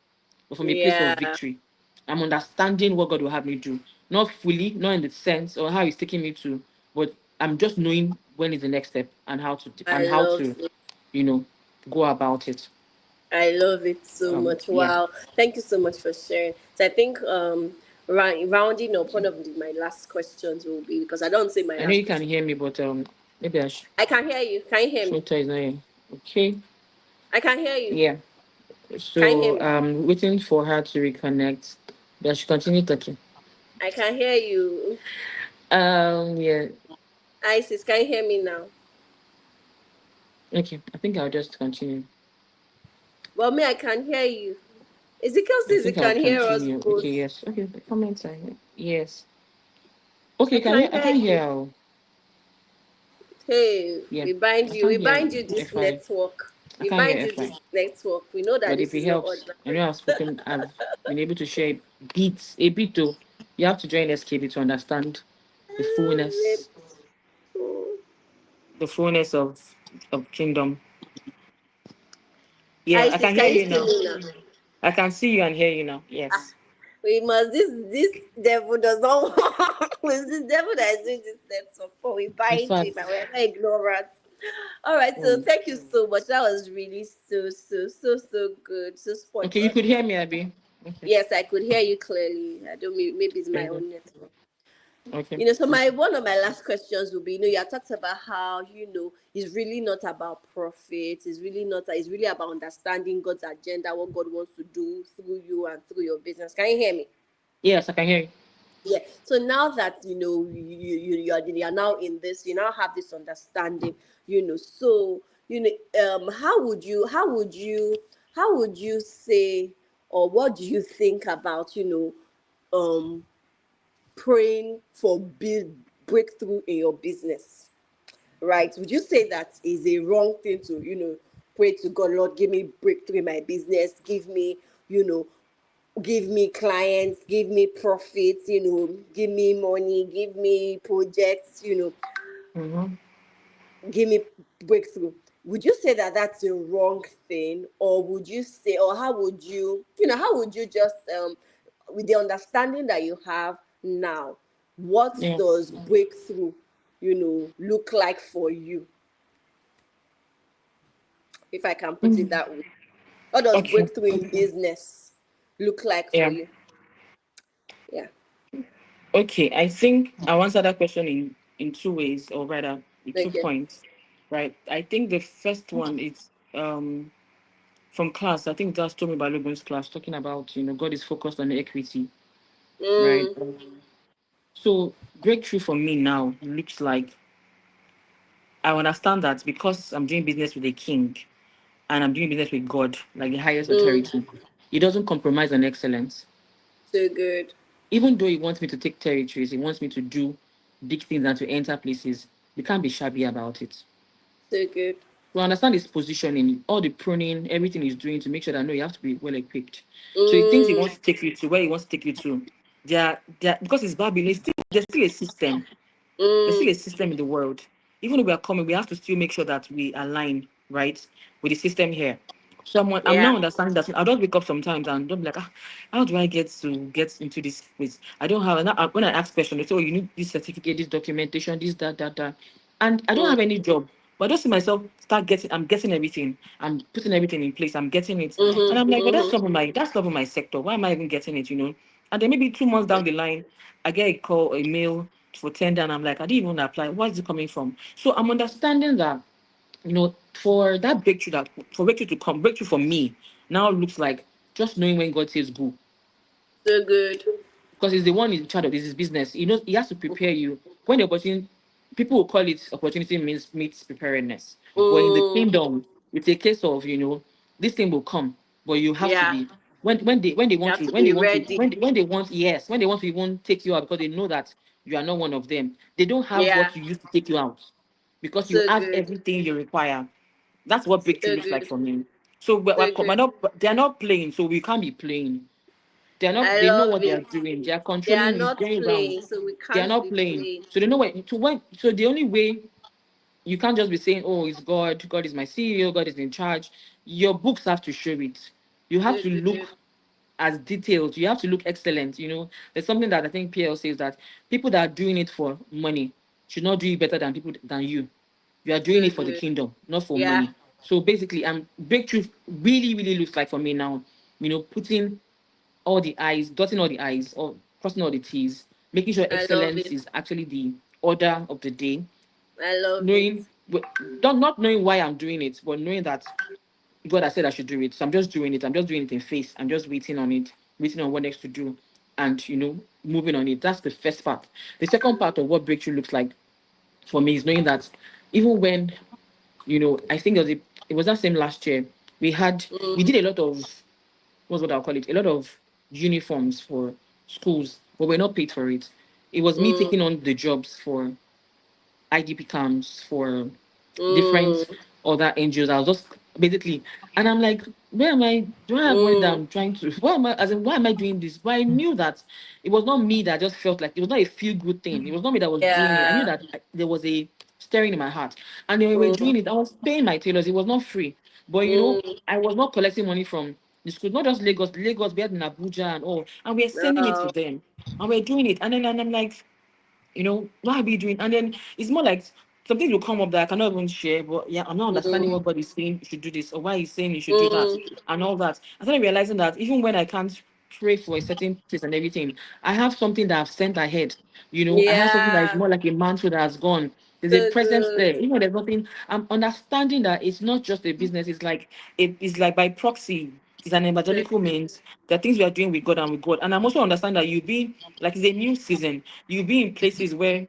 but from a place of yeah. victory. I'm understanding what God will have me do. Not fully, not in the sense or how He's taking me to, but I'm just knowing when is the next step and how to I love it. you know, go about it. I love it so much. Yeah. Wow. Thank you so much for sharing. So I think rounding up, one of my last questions will be, because I don't say my I know last you can question. hear me, but maybe I can hear you. Can you hear me? Shota is not here. Okay. I can hear you. Yeah. Can you hear So me? waiting for her to reconnect. But she continue talking. I can hear you. Yeah. Isis, can you hear me now? Okay. I think I'll just continue. Well, me, I can hear you. Ezekiel I says he think I'll can hear us continue. Okay, both. yes. Okay, the comments are here. Yes. Okay, I can can hear I hear can you. hear. Oh. Hey, Yeah. we bind I you. can't We hear bind you this FI. network. I We can't bind hear you FI. this network. We know that But if this it is not helps, I ordinary. know I've been able to share a bit though. You have to join SKB to understand the Wait. fullness, Oh. the fullness of kingdom. Yeah, I Isis, can hear can you you see now. me now? I can see you and hear you now. Ah, Yes. we must. This devil does not want. It's this devil that is doing this network. For we In bind him, fact, and we're not ignorant. All right. So um, thank you so much. That was really so good. So spot okay, you on. could hear me, Abby. Okay, Yes, I could hear you clearly. I don't. Maybe it's my very good. own network. Okay. So my one of my last questions will be, you have talked about how, it's really not about profit. It's really not. It's really about understanding God's agenda, what God wants to do through you and through your business. Can you hear me? Yes, I can hear you. Yeah. So now that you are now in this, you now have this understanding. So how would you say, or what do you think about um praying for breakthrough in your business, right? Would you say that is a wrong thing to pray to God, Lord, give me breakthrough in my business, you know give me clients, give me profits, give me money, give me projects, Mm-hmm. give me breakthrough? Would you say that that's a wrong thing, or would you say, or how would you just with the understanding that you have now, what Yeah. does breakthrough look like for you, if I can put it Mm. that way? What does Okay. breakthrough in business look like for Yeah. you? Yeah. Okay. I think I'll answer that question in two ways, or rather, in two Okay. points. Right. I think the first one is from class. I think that's told me about Logan's class, talking about God is focused on the equity. Right. Mm, So breakthrough for me now looks like I understand that because I'm doing business with a king and I'm doing business with God, like the highest mm, authority, He doesn't compromise on excellence. so good. Even though He wants me to take territories, He wants me to do big things and to enter places, we can't be shabby about it. So good. To understand His positioning, all the pruning, everything He's doing to make sure that no, you have to be well equipped. So He thinks He Mm, wants to take you to where He wants to take you to. Because it's Babylon, there's still a system. There's still mm, a system in the world. Even if we are coming, we have to still make sure that we align, right, with the system here. So I'm yeah. now understanding that I don't wake up sometimes and don't be like, how do I get into this place? I don't have, and when I ask questions, they say, oh, you need this certificate, this documentation, this, that. And I don't Mm, have any job. But I just see myself I'm getting everything. I'm putting everything in place. I'm getting it. And I'm like, but mm-hmm. that's not my sector. Why am I even getting it? And then maybe 2 months down the line, I get a call, a mail for tender, and I'm like, I didn't even apply. Where's it coming from? So I'm understanding that, for that breakthrough to come, breakthrough for me now looks like just knowing when God says go, So good. because he's the one in charge of this business. He knows he has to prepare you when the opportunity. People will call it opportunity meets preparedness, but in the Mm, kingdom, it's a case of this thing will come, but you have to yeah. be when they You want have to to when they be want to ready. when they want yes when they want to even take you out because they know that you are not one of them. They don't have Yeah. what you used to take you out because you So have good. everything you require. That's what breakthrough So looks like good. for me. So So good. they're not playing, so we can't be playing. I They know love what they are it. doing. They are They are controlling, it's not going round. playing, so we They are can't not be playing. playing. So they know what to when so the only way you can't just be saying, oh, it's God, God is my CEO, God is in charge. Your books have to show it. You have So to good. look as detailed, you have to look excellent. There's something that I think PL says that people that are doing it for money should not do it better than people than you. You are doing So it for the good. kingdom, not for Yeah. money. So basically, breakthrough really, really looks like for me now, putting all the I's, dotting all the I's, or crossing all the T's, making sure I love excellence it. is actually the order of the day. I love it. Knowing, not knowing why I'm doing it, but knowing that God has said I should do it. So I'm just doing it. I'm just doing it in faith. I'm just waiting on it, waiting on what next to do, and moving on it. That's the first part. The second part of what breakthrough looks like for me is knowing that even when I think it was that same last year we Mm, did a lot of what's what I'll call it, a lot of uniforms for schools, but we're not paid for it. It was me mm, taking on the jobs for IDP camps, for different mm, other NGOs. I was just basically, and I'm like, where am I? Do I have money that mm. I'm trying to? Why am I? As in, why am I doing this? But I knew that it was not me that just felt like it was not a feel good thing. It was not me that was doing it. I knew Yeah. that there was a stirring in my heart, and when we were Mm, doing it, I was paying my tailors. It was not free, but mm. I was not collecting money from the school, not just Lagos. Lagos, we had in Abuja and all, and we are sending it to Oh, them, and we're doing it, and I'm like, why are we doing? And then it's more like some things will come up that I cannot even share, but yeah, I'm not understanding mm, what God is saying you should do this, or why He's saying you should do that, mm. and all that. I started realizing that even when I can't pray for a certain place and everything, I have something that I've sent ahead. I have something that is Yeah. more like a mantle that has gone. There's a So presence good. there. Even when there's nothing, I'm understanding that it's not just a business, it's like by proxy. It's an So evangelical good. means. There are things we are doing with God and with God. And I'm also understand that you be like it's a new season. You'll be in places where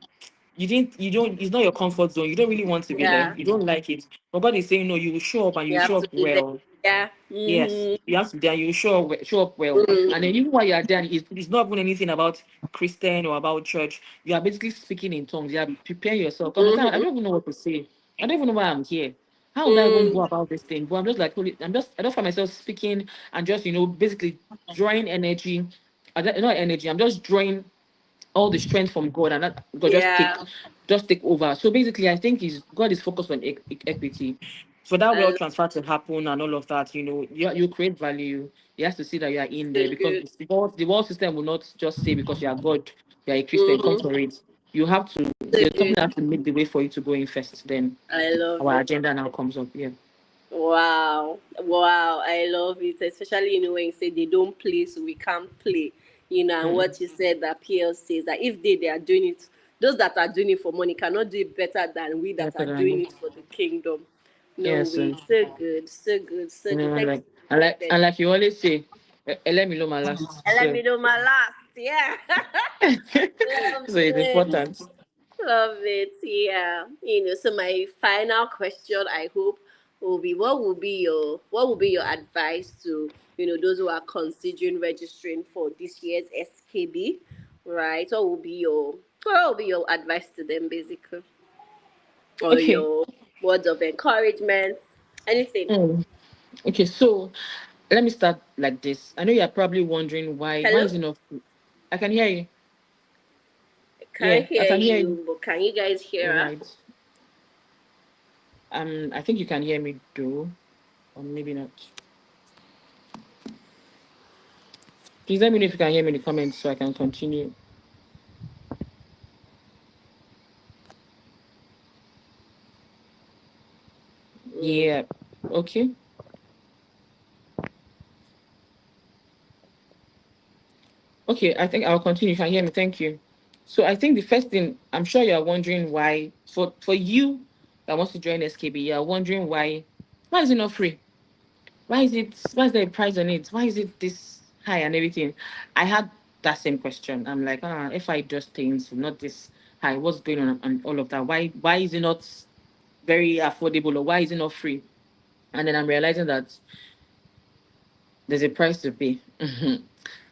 you don't it's not your comfort zone. You don't really want to be there. Yeah. You don't like it. But God is saying, no, you will show up and you You will have show to up be there. well. Yeah. Yes, Mm-hmm. you have to be there. You will show up well. And then even while you are there, it's not even anything about Christian or about church. You are basically speaking in tongues. You are preparing yourself. Because sometimes I Mm-hmm. don't even know what to say. I don't even know why I'm here. How would I even go Mm. about this thing? But I'm just like, I don't find myself speaking and just, basically drawing energy. Not energy. I'm just drawing all the strength from God, and that God Yeah. just take over. So basically, I think is God is focused on equity. For that I well love transfer to happen and all of that, you create value. He has to see that you are in there so because good. the world system will not just say because you are God, you are a Christian, come Mm. for it. You have to, So there's something good. that has to make the way for you to go in first. Then I love our it. agenda now comes up. Yeah. Wow. Wow. I love it. Especially, when you say they don't play, so we can't play. And Mm-mm. what you said that PL says that if they are doing it, those that are doing it for money cannot do it better than we that Better are than doing you. it for the kingdom. No Yeah. way. So So good. So good. So good. and Thank you like so much, Ben. and like you always say, let me know my last. And let So me know my last. Yeah. Love so it's it. important. Love it. Yeah. So my final question, I hope, will be what will be your advice to, those who are considering registering for this year's SKB, right? What will be your advice to them basically? Or Okay. your words of encouragement? Anything. Mm. Okay. So let me start like this. I know you're probably wondering why Hello? is it not? I can hear you. I can't Yeah, I hear can hear you. you, but can you guys All hear right. us? I think you can hear me though, or maybe not. Please let me know if you can hear me in the comments so I can continue. Mm, Yeah. Okay. Okay. I think I'll continue. You can hear me. Thank you. So I think the first thing, I'm sure you're wondering why, for you that wants to join SKB, you're wondering why is it not free? Why is there a price on it? Why is it this high and everything? I had that same question. I'm like, if I just things not this high, what's going on and all of that? Why is it not very affordable, or why is it not free? And then I'm realizing that there's a price to pay.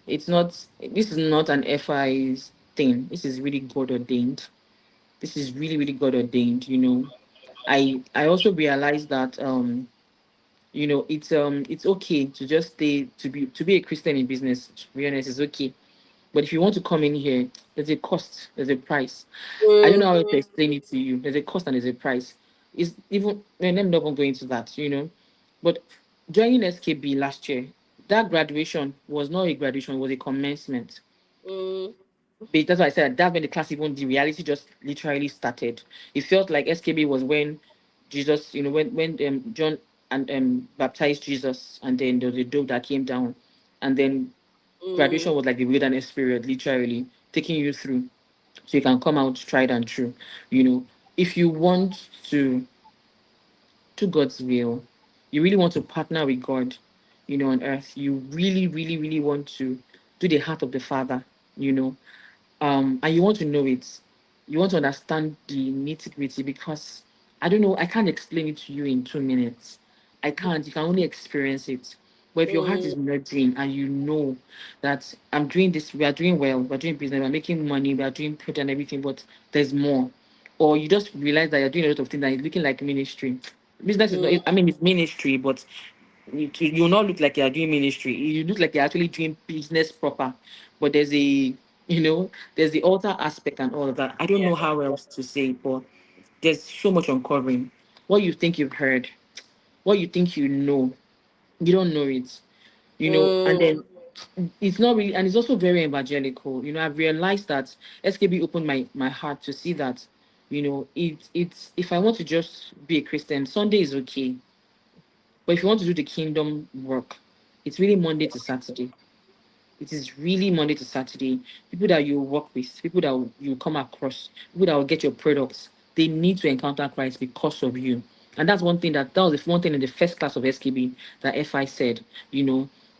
It's not, this is not an FI's thing. This is really God ordained. This is really, really God ordained, I also realized that it's okay to just stay to be a Christian in business. To be honest, it's okay. But if you want to come in here, there's a cost, there's a price. I don't know how to mm, explain it to you. There's a cost and there's a price. It's even, let me not even go into that. But joining SKB last year, that graduation was not a graduation, it was a commencement. mm, But that's why I said that's when the class, even the reality just literally started. It felt like SKB was when Jesus, when John and baptized Jesus, and then there was a dove that came down, and then mm, graduation was like the wilderness period, literally taking you through so you can come out tried and true. You know, if you want to do God's will, you really want to partner with God, on earth. You really, really, really want to do the heart of the Father, you know and you want to know it, you want to understand the nitty-gritty, because I don't know, I can't explain it to you in 2 minutes. I can't. You can only experience it. But if your heart mm, is nurturing and you know that I'm doing this, we are doing well, we're doing business, we're making money, we are doing project and everything, but there's more. Or you just realize that you're doing a lot of things and it's looking like ministry. Business is not, mm, I mean, it's ministry, but you'll not look like you're doing ministry. You look like you're actually doing business proper. But there's the altar aspect and all of that. I don't yeah. know how else to say it, but there's so much uncovering. What you think you've heard, what you think you don't know it. And Mm, then it's not really, and it's also very evangelical. I've realized that SKB opened my heart to see that, it's if I want to just be a Christian, Sunday is okay. But if you want to do the kingdom work, it's really Monday to Saturday. It is really Monday to Saturday. People that you work with, people that you come across, people that will get your products, they need to encounter Christ because of you. And that's one thing that was the one thing in the first class of SKB that FI said,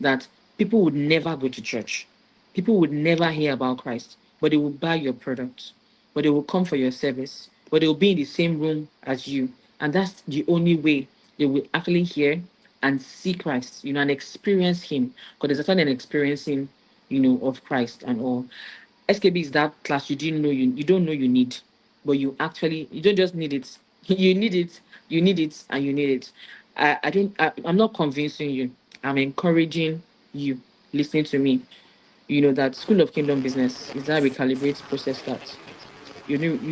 that people would never go to church. People would never hear about Christ, but they will buy your products, but they will come for your service, but they will be in the same room as you. And that's the only way they will actually hear and see Christ, and experience Him. Because there's a certain experiencing, of Christ and all. SKB is that class you don't know you need, but you don't just need it. You need it, and you need it. I'm not convincing you. I'm encouraging you. Listening to me. That School of Kingdom Business is that recalibrate process that you don't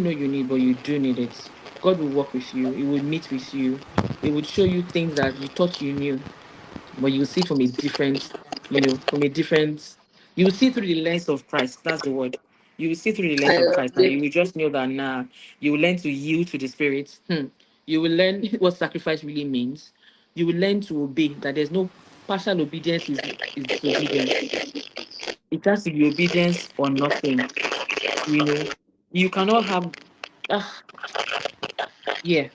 know you need, but you do need it. God will work with you. He will meet with you. He would show you things that you thought you knew, but you see it from a different, you will see through the lens of Christ. That's the word. You will see through the lens I of love Christ, and you it. will just know that now you will learn to yield to the Spirit. You will learn what sacrifice really means. You will learn to obey. That there's no partial obedience is disobedience. It has to be obedience or nothing. You know, you cannot have. Ah, yeah.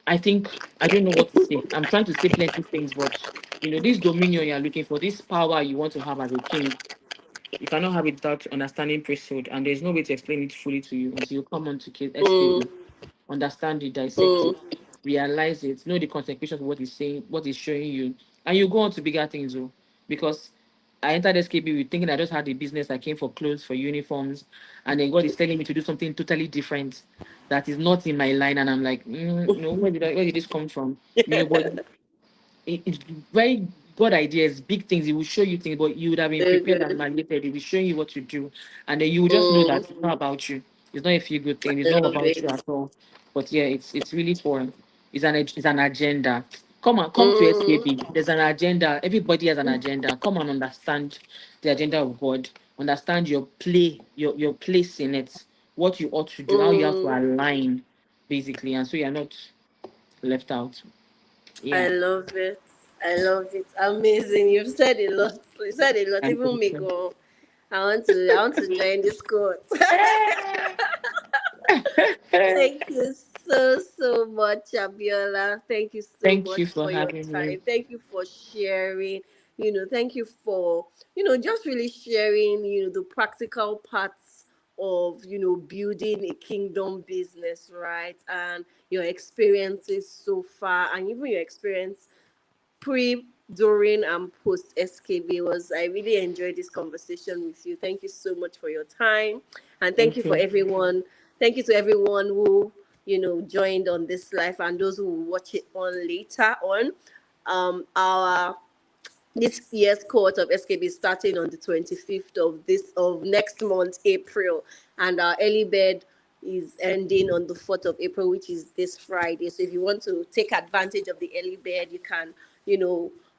I think I don't know what to say. I'm trying to say plenty things, but this dominion you're looking for, this power you want to have as a king, you cannot have it without understanding priesthood, and there's no way to explain it fully to you until you come on to SKB, Mm, understand it, dissect it, mm. realize it, know the consequences of what he's saying, what he's showing you, and you go on to bigger things. Oh, because I entered SKB with thinking I just had a business. I came for clothes, for uniforms, and then God is telling me to do something totally different that is not in my line, and I'm like, no, where did this come from? But it's very good ideas, big things. It will show you things, but you would have been So prepared and good. manipulated. It will show you what to do, and then you will just know that Mm, it's not about you. It's not a feel good thing. It's I not love about you it. at all. But yeah, it's really for it's an agenda. Come to Mm, SKB. There's an agenda. Everybody has an agenda. Come and understand the agenda of God. Understand your place in it. What you ought to do. How you have to mm. align, basically, and so you're not left out. I Yeah. love it. I love it. Amazing. You've said a lot. You said a lot. And Even me go. I want to join this court. Thank you so much, Abiola. Thank you so Thank much you for for your having me. time. Thank you for sharing. Thank you for, just really sharing, the practical parts of, building a kingdom business, right? And your experiences so far, and even your experience pre, during, and post SKB. Was I really enjoyed this conversation with you. Thank you so much for your time, and thank you Thank for you. everyone. Thank you to everyone who joined on this live, and those who will watch it on later on. Our This year's cohort of SKB is starting on the 25th of next month, April, and our early bird is ending on the 4th of April, which is this Friday. So if you want to take advantage of the early bird, you can,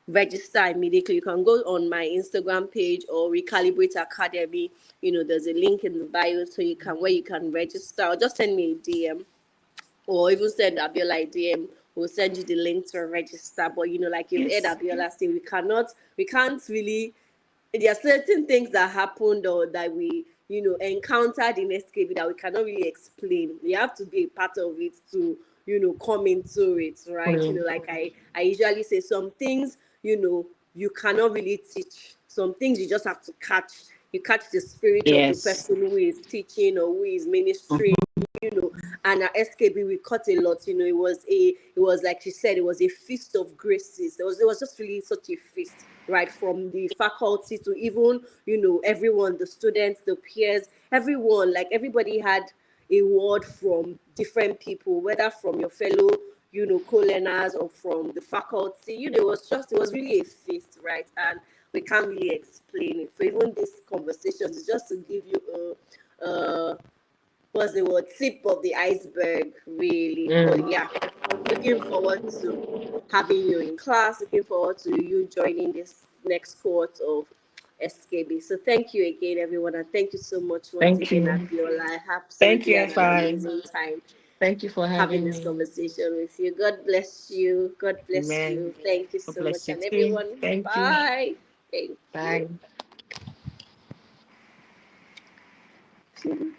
register immediately. You can go on my Instagram page or Recalibrate Academy. There's a link in the bio so where you can register, or just send me a DM, or even send Abiola a DM. We'll send you the link to register. But like you've heard Yes. Abiola say, we can't really. There are certain things that happened or that we, encountered in SKB that we cannot really explain. You have to be a part of it to, come into it, right? Mm. Like I usually say, some things, you cannot really teach. Some things you just have to catch. You catch the spirit of the Yes. person who is teaching or who is ministering, and at SKB we caught a lot. It was like she said, it was a feast of graces. It was just really such a feast, right? From the faculty to even, everyone, the students, the peers, everyone, like everybody had a word from different people, whether from your fellow, co-learners, or from the faculty. It was really a feast, right? And we can't really explain it. So even this conversation is just to give you a what's the word, tip of the iceberg, really. But Mm. yeah, looking forward to having you in class, looking forward to you joining this next cohort of SKB. So thank you again, everyone, and thank you so much once Thank again, you. Abiola. I Thank absolutely you, had an Fine. amazing time Thank you for having having this me. conversation with you. God bless you. God bless Amen. you. Thank you God so bless much. you And too. everyone, Thank you. bye. Thank Bye. you.